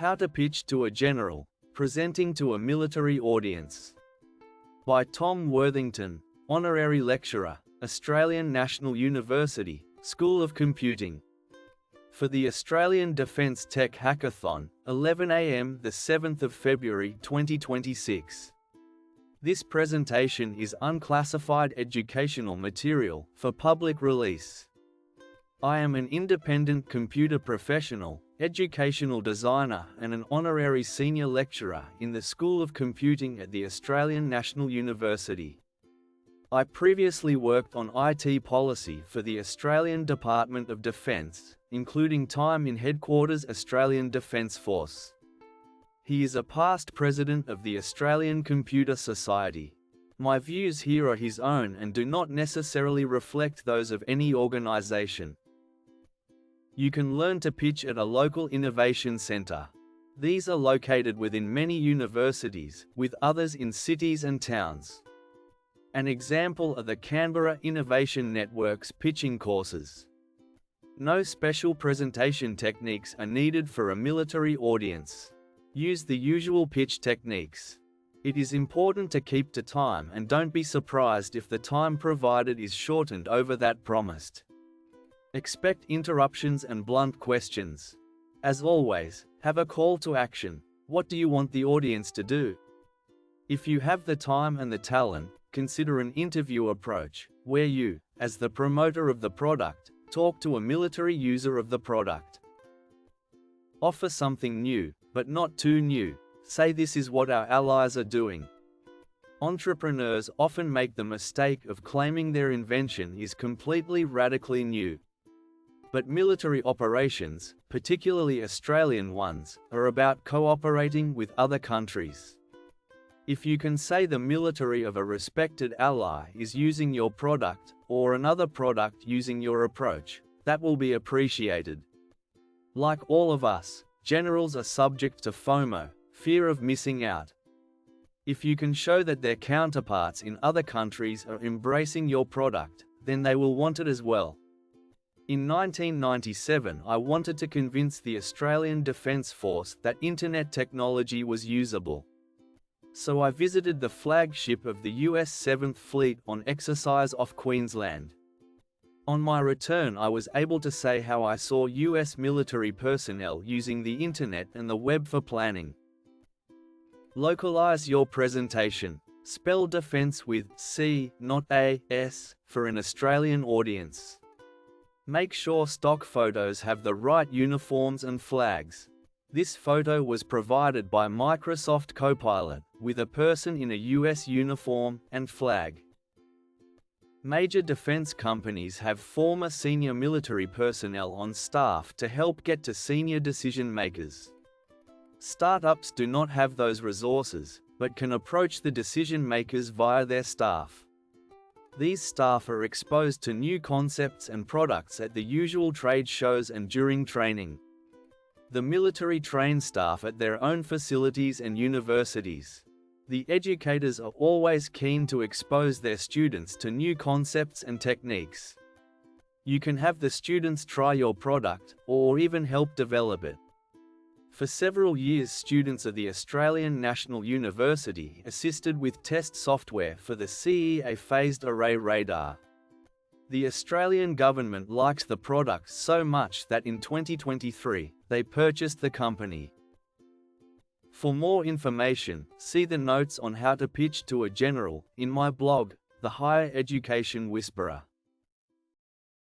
How to Pitch to a General, Presenting to a Military Audience. By Tom Worthington, Honorary Lecturer, Australian National University, School of Computing. For the Australian Defence Tech Hackathon, 11 a.m. the 7th of February 2026. This presentation is unclassified educational material for public release. I am an independent computer professional, educational designer and an honorary senior lecturer in the School of Computing at the Australian National University. I previously worked on IT policy for the Australian Department of Defence, including time in Headquarters Australian Defence Force. He is a past president of the Australian Computer Society. My views here are his own and do not necessarily reflect those of any organisation. You can learn to pitch at a local innovation centre. These are located within many universities, with others in cities and towns. An example are the Canberra Innovation Network's pitching courses. No special presentation techniques are needed for a military audience. Use the usual pitch techniques. It is important to keep to time and don't be surprised if the time provided is shortened over that promised. Expect interruptions and blunt questions. As always, have a call to action. What do you want the audience to do? If you have the time and the talent, consider an interview approach, where you, as the promoter of the product, talk to a military user of the product. Offer something new, but not too new. Say this is what our allies are doing. Entrepreneurs often make the mistake of claiming their invention is completely radically new. But military operations, particularly Australian ones, are about cooperating with other countries. If you can say the military of a respected ally is using your product, or another product using your approach, that will be appreciated. Like all of us, generals are subject to FOMO, fear of missing out. If you can show that their counterparts in other countries are embracing your product, then they will want it as well. In 1997, I wanted to convince the Australian Defence Force that internet technology was usable. So I visited the flagship of the US 7th Fleet on exercise off Queensland. On my return, I was able to say how I saw US military personnel using the internet and the web for planning. Localize your presentation. Spell defence with C, not A, S, for an Australian audience. Make sure stock photos have the right uniforms and flags. This photo was provided by Microsoft Copilot, with a person in a US uniform and flag. Major defense companies have former senior military personnel on staff to help get to senior decision makers. Startups do not have those resources, but can approach the decision makers via their staff. These staff are exposed to new concepts and products at the usual trade shows and during training. The military train staff at their own facilities and universities. The educators are always keen to expose their students to new concepts and techniques. You can have the students try your product, or even help develop it. For several years, students of the Australian National University assisted with test software for the CEA Phased Array Radar. The Australian government likes the product so much that in 2023, they purchased the company. For more information, see the notes on how to pitch to a general in my blog, The Higher Education Whisperer.